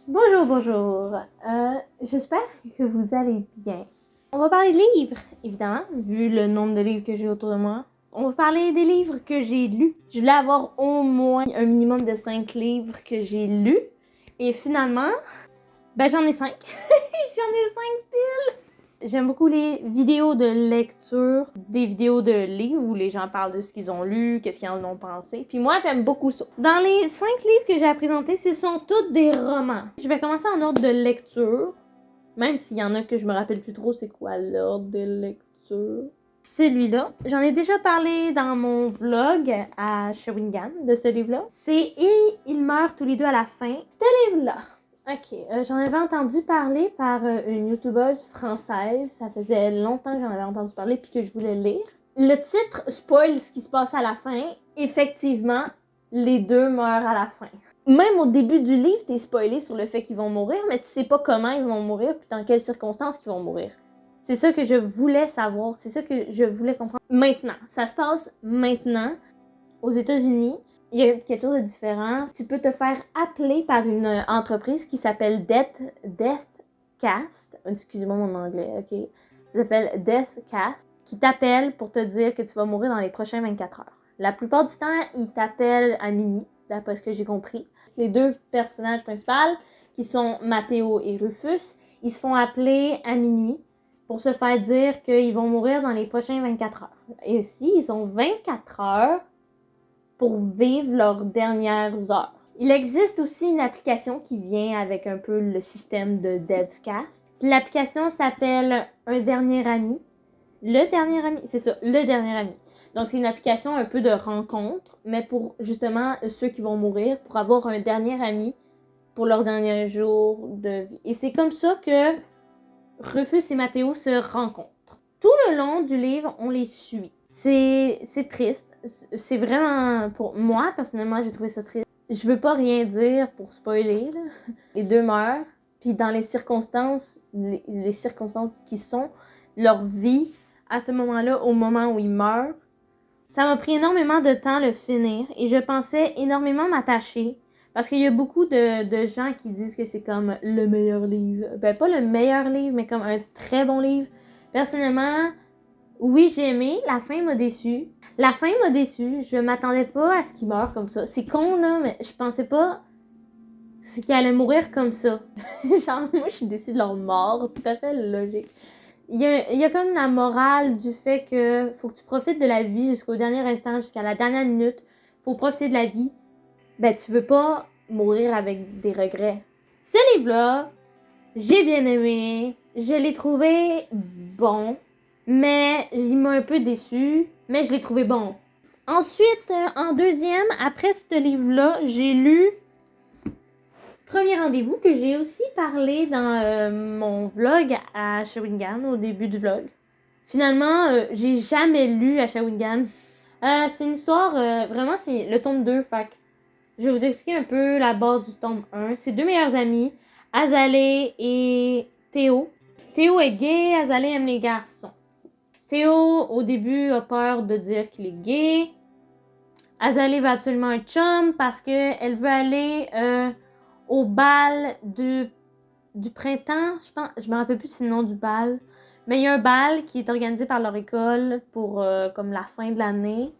Bonjour, bonjour. J'espère que vous allez bien. On va parler de livres, évidemment, vu le nombre de livres que j'ai autour de moi. On va parler des livres que j'ai lus. Je voulais avoir au moins un minimum de 5 livres que j'ai lus. Et finalement, j'en ai 5. J'en ai 5 piles. J'aime beaucoup les vidéos de lecture, des vidéos de livres où les gens parlent de ce qu'ils ont lu, qu'est-ce qu'ils en ont pensé. Puis moi, j'aime beaucoup ça. Dans les 5 livres que j'ai à présenter, ce sont tous des romans. Je vais commencer en ordre de lecture, même s'il y en a que je me rappelle plus trop c'est quoi l'ordre de lecture. Celui-là, j'en ai déjà parlé dans mon vlog à Shawinigan de ce livre-là. C'est Et ils meurent tous les deux à la fin. Ce livre-là. Ok, j'en avais entendu parler par une youtubeuse française. Ça faisait longtemps que j'en avais entendu parler puis que je voulais lire. Le titre spoil ce qui se passe à la fin. Effectivement, les deux meurent à la fin. Même au début du livre, t'es spoilé sur le fait qu'ils vont mourir, mais tu sais pas comment ils vont mourir puis dans quelles circonstances ils vont mourir. C'est ça que je voulais savoir, c'est ça que je voulais comprendre. Maintenant, ça se passe maintenant aux États-Unis. Il y a quelque chose de différent. Tu peux te faire appeler par une entreprise qui s'appelle Deathcast. Excusez-moi mon anglais, ok? Ça s'appelle Deathcast, qui t'appelle pour te dire que tu vas mourir dans les prochaines 24 heures. La plupart du temps, ils t'appellent à minuit, d'après ce que j'ai compris. Les deux personnages principaux, qui sont Matteo et Rufus, ils se font appeler à minuit pour se faire dire qu'ils vont mourir dans les prochaines 24 heures. Et ici, ils ont 24 heures pour vivre leurs dernières heures. Il existe aussi une application qui vient avec un peu le système de Deathcast. L'application s'appelle Un dernier ami. Le dernier ami, c'est ça, le dernier ami. Donc c'est une application un peu de rencontre, mais pour justement ceux qui vont mourir, pour avoir un dernier ami pour leur dernier jour de vie. Et c'est comme ça que Rufus et Matteo se rencontrent. Tout le long du livre, on les suit. C'est triste. C'est vraiment, pour moi, personnellement, j'ai trouvé ça triste. Je veux pas rien dire pour spoiler, là. Les deux meurent, puis dans les circonstances qui sont leur vie à ce moment-là, au moment où ils meurent, ça m'a pris énormément de temps le finir et je pensais énormément m'attacher parce qu'il y a beaucoup de gens qui disent que c'est comme le meilleur livre. Ben, pas le meilleur livre, mais comme un très bon livre. Personnellement, oui, j'ai aimé. La fin m'a déçue. La fin m'a déçue. Je m'attendais pas à ce qu'il meure comme ça. C'est con, là, mais je pensais pas qu'il allait mourir comme ça. Genre, moi, je suis déçue de leur mort. Tout à fait logique. Il y a comme la morale du fait que faut que tu profites de la vie jusqu'au dernier instant, jusqu'à la dernière minute. Faut profiter de la vie. Ben, tu veux pas mourir avec des regrets. Ce livre-là, j'ai bien aimé. Je l'ai trouvé bon. Mais il m'a un peu déçu. Mais je l'ai trouvé bon. Ensuite, en deuxième, après ce livre-là, j'ai lu Premier rendez-vous, que j'ai aussi parlé dans mon vlog à Shawinigan, au début du vlog. Finalement, j'ai jamais lu à Shawinigan. C'est une histoire, vraiment, c'est le tome 2, fait que je vais vous expliquer un peu la base du tome 1. C'est deux meilleurs amis, Azalée et Théo. Théo est gay, Azalée aime les garçons. Théo, au début, a peur de dire qu'il est gay. Azalée veut absolument un chum parce qu'elle veut aller au bal du printemps, je pense, je me rappelle plus c'est le nom du bal, mais il y a un bal qui est organisé par leur école pour comme la fin de l'année.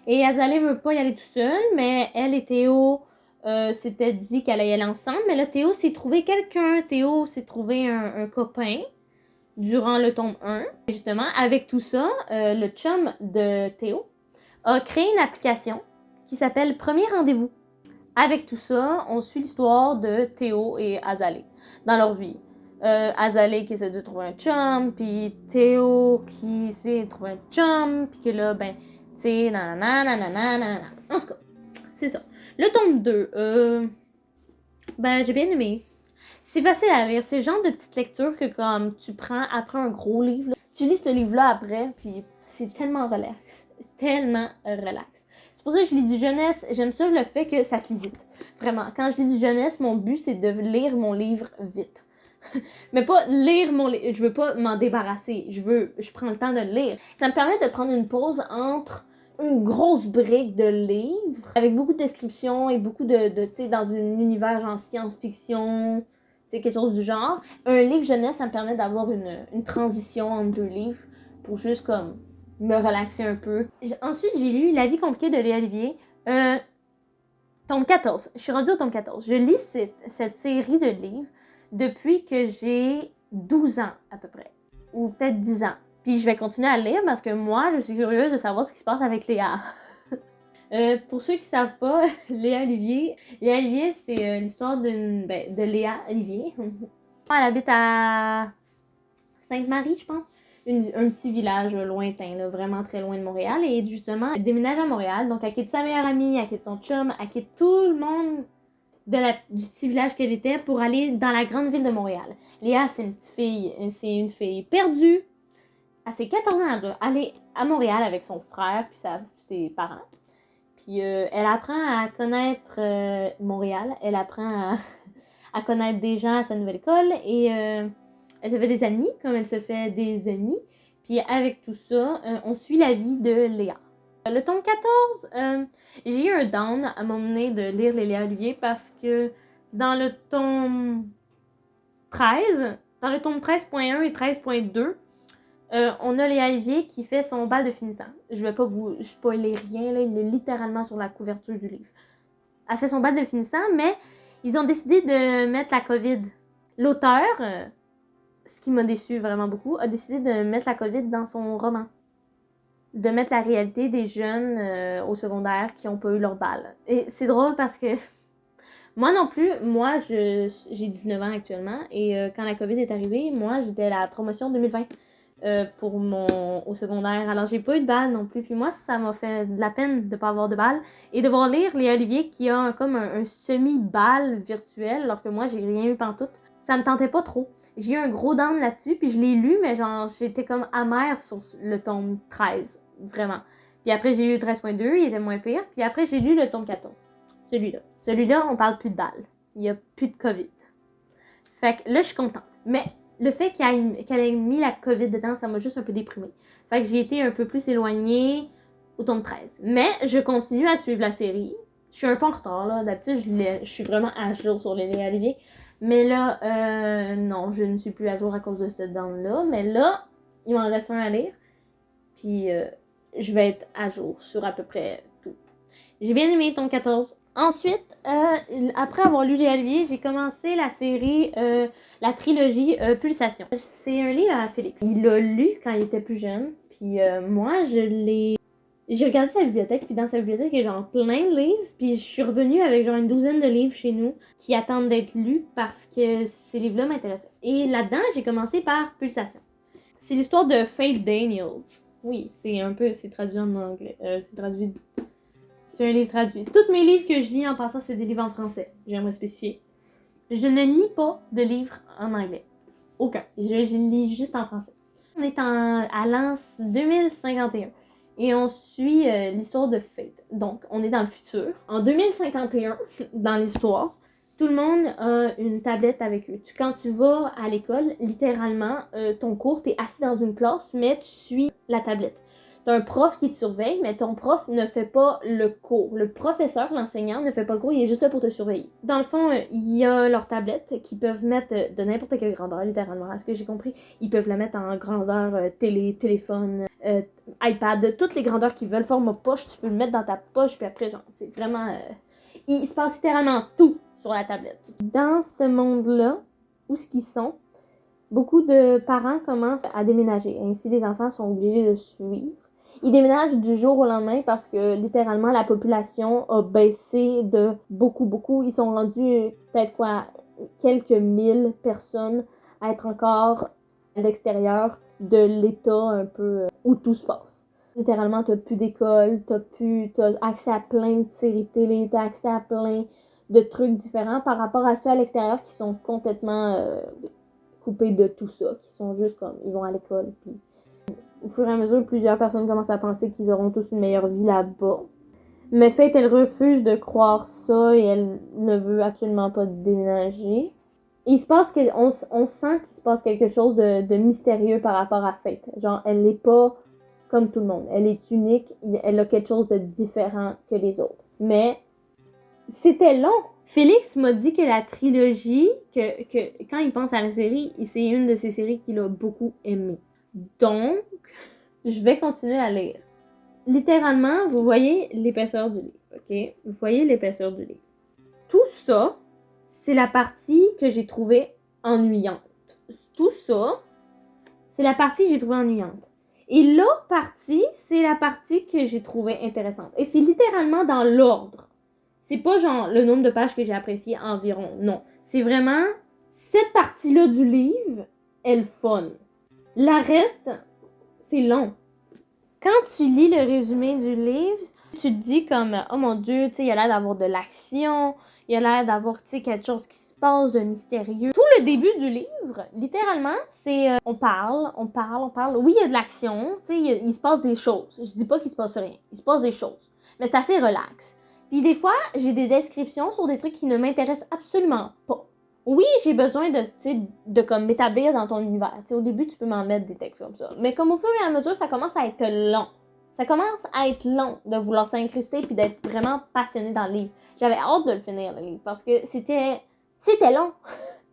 Et Azalée veut pas y aller tout seul, mais elle et Théo s'étaient dit qu'elle allait y aller ensemble, mais là Théo s'est trouvé quelqu'un, Théo s'est trouvé un copain durant le tome 1. Et justement, avec tout ça, le chum de Théo a créé une application qui s'appelle Premier rendez-vous. Avec tout ça, on suit l'histoire de Théo et Azalée dans leur vie. Azalée qui essaie de trouver un chum, puis Théo qui essaie de trouver un chum, puis que là, ben, tu sais, nanana. En tout cas, c'est ça. Le tome 2, ben, j'ai bien aimé. C'est facile à lire. C'est le genre de petite lecture que comme tu prends après un gros livre. Là. Tu lis ce livre-là après, puis c'est tellement relax. Tellement relax. C'est pour ça que je lis du jeunesse. J'aime ça le fait que ça se lit vite. Vraiment. Quand je lis du jeunesse, mon but, c'est de lire mon livre vite. Mais pas lire mon livre. Je veux pas m'en débarrasser. Je prends le temps de le lire. Ça me permet de prendre une pause entre une grosse brique de livres avec beaucoup de descriptions et beaucoup de tu sais, dans un univers en science-fiction, c'est quelque chose du genre. Un livre jeunesse, ça me permet d'avoir une transition entre deux livres pour juste comme me relaxer un peu. Ensuite, j'ai lu La vie compliquée de Léa Olivier, tome 14. Je suis rendue au tome 14. Je lis cette série de livres depuis que j'ai 12 ans à peu près, ou peut-être 10 ans. Puis je vais continuer à lire parce que moi, je suis curieuse de savoir ce qui se passe avec Léa. Pour ceux qui ne savent pas, Léa Olivier, c'est l'histoire de Léa Olivier. Elle habite à Sainte-Marie, je pense. Un petit village lointain, là, vraiment très loin de Montréal. Et justement, elle déménage à Montréal. Donc, elle quitte sa meilleure amie, elle quitte son chum, elle quitte tout le monde du petit village qu'elle était pour aller dans la grande ville de Montréal. Léa, c'est une fille perdue. À ses 14 ans, elle doit aller à Montréal avec son frère et ses parents. Puis elle apprend à connaître Montréal. Elle apprend à connaître des gens à sa nouvelle école et elle se fait des amis, comme elle se fait des amis. Puis avec tout ça, on suit la vie de Léa. Le tome 14, j'ai eu un down à m'emmener de lire les Léa Olivier parce que dans le tome 13.1 et 13.2, on a Léa Olivier qui fait son bal de finissant. Je vais pas vous spoiler rien, là, il est littéralement sur la couverture du livre. Elle fait son bal de finissant, mais ils ont décidé de mettre la COVID. L'auteur, ce qui m'a déçu vraiment beaucoup, a décidé de mettre la COVID dans son roman. De mettre la réalité des jeunes au secondaire qui n'ont pas eu leur bal. Et c'est drôle parce que moi non plus, j'ai 19 ans actuellement et quand la COVID est arrivée, moi j'étais à la promotion 2020 au secondaire. Alors j'ai pas eu de bal non plus. Puis moi ça m'a fait de la peine de pas avoir de bal et de voir lire Léa Olivier qui a comme un semi-bal virtuel alors que moi j'ai rien eu pantoute. Ça me tentait pas trop. J'ai eu un gros down là-dessus, puis je l'ai lu, mais genre, j'étais comme amère sur le tome 13, vraiment. Puis après, j'ai lu le 13.2, il était moins pire. Puis après, j'ai lu le tome 14, celui-là. Celui-là, on parle plus de balles. Il y a plus de COVID. Fait que là, je suis contente. Mais le fait qu'elle ait mis la COVID dedans, ça m'a juste un peu déprimée. Fait que j'ai été un peu plus éloignée au tome 13. Mais je continue à suivre la série. Je suis un peu en retard, là. D'habitude, je suis vraiment à jour sur les Léa Olivier. Mais là, non, je ne suis plus à jour à cause de ce down-là. Mais là, il m'en reste un à lire. Puis, je vais être à jour sur à peu près tout. J'ai bien aimé tome 14. Ensuite, après avoir lu Léa Olivier, j'ai commencé la série, la trilogie Pulsation. C'est un livre à Félix. Il l'a lu quand il était plus jeune. Puis moi, j'ai regardé sa bibliothèque, puis dans sa bibliothèque, il y a genre plein de livres, puis je suis revenue avec genre une douzaine de livres chez nous qui attendent d'être lus parce que ces livres-là m'intéressaient. Et là-dedans, j'ai commencé par Pulsation. C'est l'histoire de Faith Daniels. Oui, c'est traduit en anglais. C'est un livre traduit. Tous mes livres que je lis en passant, c'est des livres en français. J'aimerais spécifier. Je ne lis pas de livres en anglais. Aucun. Je lis juste en français. On est à l'an 2051. Et on suit l'histoire de Faith. Donc, on est dans le futur. En 2051, dans l'histoire, tout le monde a une tablette avec eux. Quand tu vas à l'école, littéralement, ton cours, t'es assis dans une classe, mais tu suis la tablette. T'as un prof qui te surveille, mais ton prof ne fait pas le cours. Le professeur, l'enseignant, ne fait pas le cours, il est juste là pour te surveiller. Dans le fond, il y a leur tablette qu'ils peuvent mettre de n'importe quelle grandeur, littéralement. À ce que j'ai compris, ils peuvent la mettre en grandeur téléphone, iPad, de toutes les grandeurs qu'ils veulent. Format poche, tu peux le mettre dans ta poche, puis après, genre, c'est vraiment... il se passe littéralement tout sur la tablette. Dans ce monde-là, où ce qu'ils sont, beaucoup de parents commencent à déménager. Ainsi, les enfants sont obligés de suivre. Ils déménagent du jour au lendemain parce que littéralement la population a baissé de beaucoup. Ils sont rendus peut-être quelques mille personnes à être encore à l'extérieur de l'état un peu où tout se passe. Littéralement, t'as plus d'école, t'as accès à plein de séries télé, t'as accès à plein de trucs différents par rapport à ceux à l'extérieur qui sont complètement coupés de tout ça, qui sont juste comme, ils vont à l'école, puis au fur et à mesure, plusieurs personnes commencent à penser qu'ils auront tous une meilleure vie là-bas. Mais Faith, elle refuse de croire ça et elle ne veut absolument pas déménager. Il se passe on sent qu'il se passe quelque chose de mystérieux par rapport à Faith. Genre, elle n'est pas comme tout le monde. Elle est unique, elle a quelque chose de différent que les autres. Mais c'était long. Félix m'a dit que la trilogie, que quand il pense à la série, c'est une de ces séries qu'il a beaucoup aimée. Donc, je vais continuer à lire. Littéralement, vous voyez l'épaisseur du livre, ok? Vous voyez l'épaisseur du livre. Tout ça, c'est la partie que j'ai trouvée ennuyante. Tout ça, c'est la partie que j'ai trouvée ennuyante. Et l'autre partie, c'est la partie que j'ai trouvée intéressante. Et c'est littéralement dans l'ordre. C'est pas genre le nombre de pages que j'ai apprécié environ. Non. C'est vraiment cette partie-là du livre, elle fun. La reste, c'est long. Quand tu lis le résumé du livre, tu te dis comme, oh mon Dieu, tu sais, il a l'air d'avoir de l'action, il a l'air d'avoir, tu sais, quelque chose qui se passe de mystérieux. Tout le début du livre, littéralement, c'est, on parle. Oui, il y a de l'action, tu sais, il se passe des choses. Je dis pas qu'il se passe rien, il se passe des choses. Mais c'est assez relax. Puis des fois, j'ai des descriptions sur des trucs qui ne m'intéressent absolument pas. Oui, j'ai besoin de comme m'établir dans ton univers. T'sais, au début, tu peux m'en mettre des textes comme ça. Mais comme au fur et à mesure, ça commence à être long. Ça commence à être long de vouloir s'incruster puis d'être vraiment passionné dans le livre. J'avais hâte de le finir, le livre, parce que c'était long.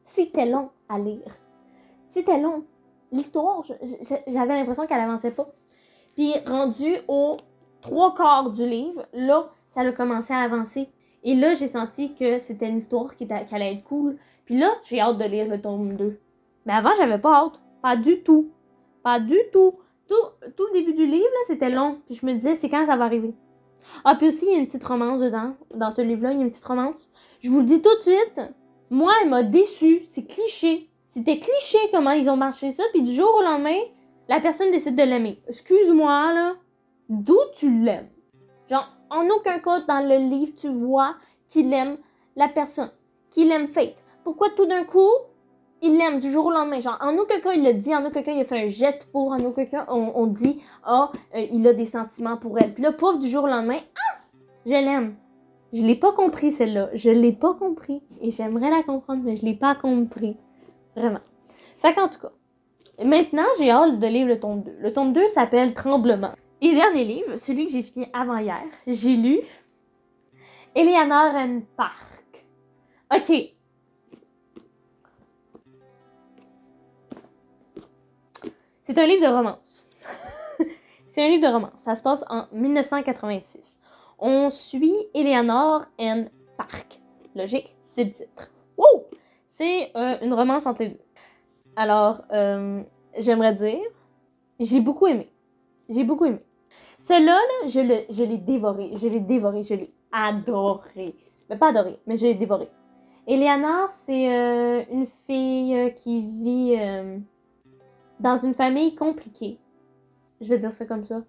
C'était long à lire. C'était long. L'histoire, j'avais l'impression qu'elle avançait pas. Puis rendu aux 3/4 du livre, là, ça a commencé à avancer. Et là, j'ai senti que c'était une histoire qui allait être cool. Puis là, j'ai hâte de lire le tome 2. Mais avant, j'avais pas hâte. Pas du tout. Pas du tout. Tout le début du livre, là, c'était long. Puis je me disais, c'est quand ça va arriver. Ah, puis aussi, il y a une petite romance dedans. Dans ce livre-là, il y a une petite romance. Je vous le dis tout de suite. Moi, elle m'a déçue. C'est cliché. C'était cliché comment ils ont marché ça. Puis du jour au lendemain, la personne décide de l'aimer. Excuse-moi, là. D'où tu l'aimes? Genre, en aucun cas dans le livre, tu vois qu'il aime la personne, qu'il aime Faith. Pourquoi tout d'un coup, il l'aime du jour au lendemain? Genre, en aucun cas, il le dit, en aucun cas, il a fait un geste pour, en aucun cas, on dit, il a des sentiments pour elle. Puis là, pouf, du jour au lendemain, je l'aime. Je l'ai pas compris, celle-là. Je l'ai pas compris. Et j'aimerais la comprendre, mais je l'ai pas compris. Vraiment. Fait qu'en tout cas, maintenant, j'ai hâte de lire le tome 2. Le tome 2 s'appelle Tremblement. Et le dernier livre, celui que j'ai fini avant hier, j'ai lu Eleanor and Park. Ok. C'est un livre de romance. C'est un livre de romance. Ça se passe en 1986. On suit Eleanor and Park. Logique, c'est le titre. Wow! C'est une romance entre les deux. Alors, j'aimerais dire, j'ai beaucoup aimé. Celui-là, là, je l'ai dévoré. Je l'ai adoré. Mais pas adoré, mais je l'ai dévoré. Eleanor, c'est une fille qui vit dans une famille compliquée. Je vais dire ça comme ça.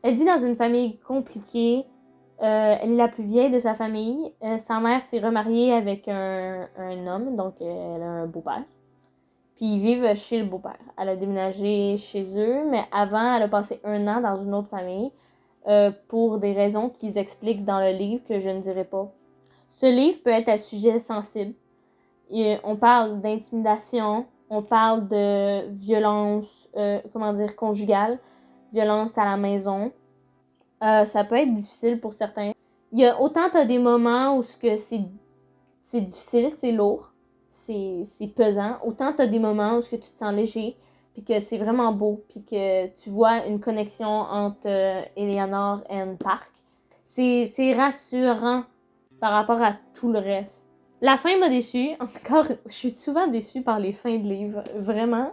Elle vit dans une famille compliquée. Elle est la plus vieille de sa famille. Sa mère s'est remariée avec un homme, donc elle a un beau-père. Puis ils vivent chez le beau-père. Elle a déménagé chez eux, mais avant, elle a passé 1 an dans une autre famille pour des raisons qu'ils expliquent dans le livre que je ne dirai pas. Ce livre peut être à sujet sensible. On parle d'intimidation, on parle de violence, conjugale, violence à la maison. Ça peut être difficile pour certains. Autant t'as des moments où c'est difficile, c'est lourd, c'est pesant. Autant t'as des moments où tu te sens léger, puis que c'est vraiment beau, puis que tu vois une connexion entre Eleanor et Park. C'est rassurant par rapport à tout le reste. La fin m'a déçue. Encore, je suis souvent déçue par les fins de livres. Vraiment.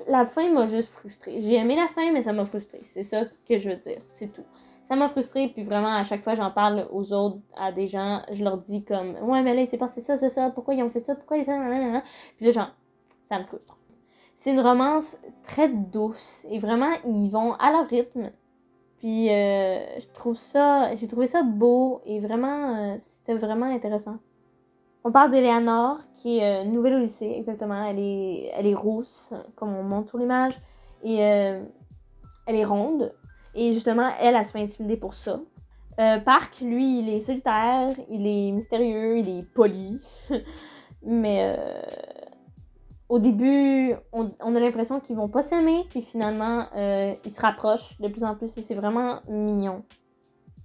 La fin m'a juste frustrée. J'ai aimé la fin, mais ça m'a frustrée. C'est ça que je veux dire. C'est tout. Ça m'a frustrée, puis vraiment, à chaque fois, j'en parle aux autres, à des gens, je leur dis comme, ouais, mais là, il s'est passé ça, pourquoi ils ont fait ça, pourquoi ils ont ça, puis là, genre, ça me frustre. C'est une romance très douce, et vraiment, ils vont à leur rythme, puis j'ai trouvé ça beau, et vraiment, c'était vraiment intéressant. On parle d'Eleanor, qui est nouvelle au lycée, exactement, elle est rousse, comme on montre sur l'image, et elle est ronde. Et justement, elle se fait intimider pour ça. Park, lui, il est solitaire, il est mystérieux, il est poli. Mais au début, on a l'impression qu'ils vont pas s'aimer, puis finalement, ils se rapprochent de plus en plus et c'est vraiment mignon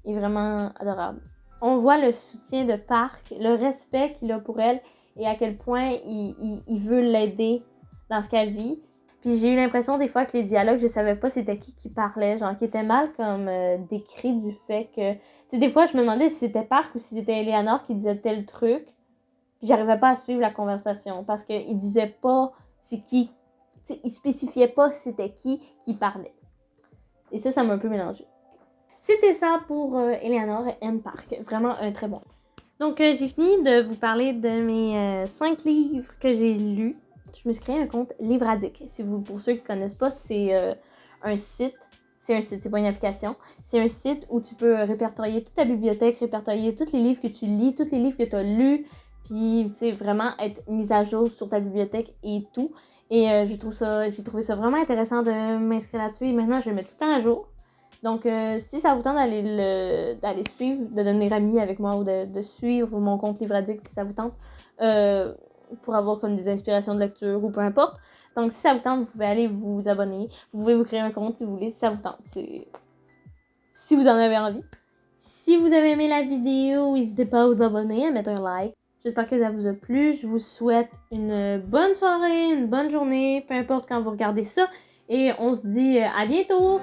et vraiment adorable. On voit le soutien de Park, le respect qu'il a pour elle et à quel point il veut l'aider dans ce qu'elle vit. Puis j'ai eu l'impression des fois que les dialogues, je savais pas c'était qui parlait, genre qui était mal comme décrit du fait que... Tu sais, des fois je me demandais si c'était Park ou si c'était Eleanor qui disait tel truc. Puis j'arrivais pas à suivre la conversation parce qu'il disait pas c'est qui. Tu sais, il spécifiait pas c'était qui parlait. Et ça m'a un peu mélangé. C'était ça pour Eleanor M. Park. Vraiment un très bon. Donc, j'ai fini de vous parler de mes 5 livres que j'ai lus. Je me suis créé un compte Livre Addict. Pour ceux qui ne connaissent pas, c'est un site. C'est un site, c'est pas une application. C'est un site où tu peux répertorier toute ta bibliothèque, répertorier tous les livres que tu lis, tous les livres que tu as lus, puis, tu sais, vraiment être mise à jour sur ta bibliothèque et tout. Et j'ai trouvé ça vraiment intéressant de m'inscrire là-dessus. Et maintenant, je le mets tout le temps à jour. Donc, si ça vous tente d'aller suivre, de devenir ami avec moi ou de suivre mon compte Livre Addict si ça vous tente, pour avoir comme des inspirations de lecture ou peu importe. Donc, si ça vous tente, vous pouvez aller vous abonner. Vous pouvez vous créer un compte si vous voulez, si ça vous tente. Si vous en avez envie. Si vous avez aimé la vidéo, n'hésitez pas à vous abonner, à mettre un like. J'espère que ça vous a plu. Je vous souhaite une bonne soirée, une bonne journée, peu importe quand vous regardez ça. Et on se dit à bientôt!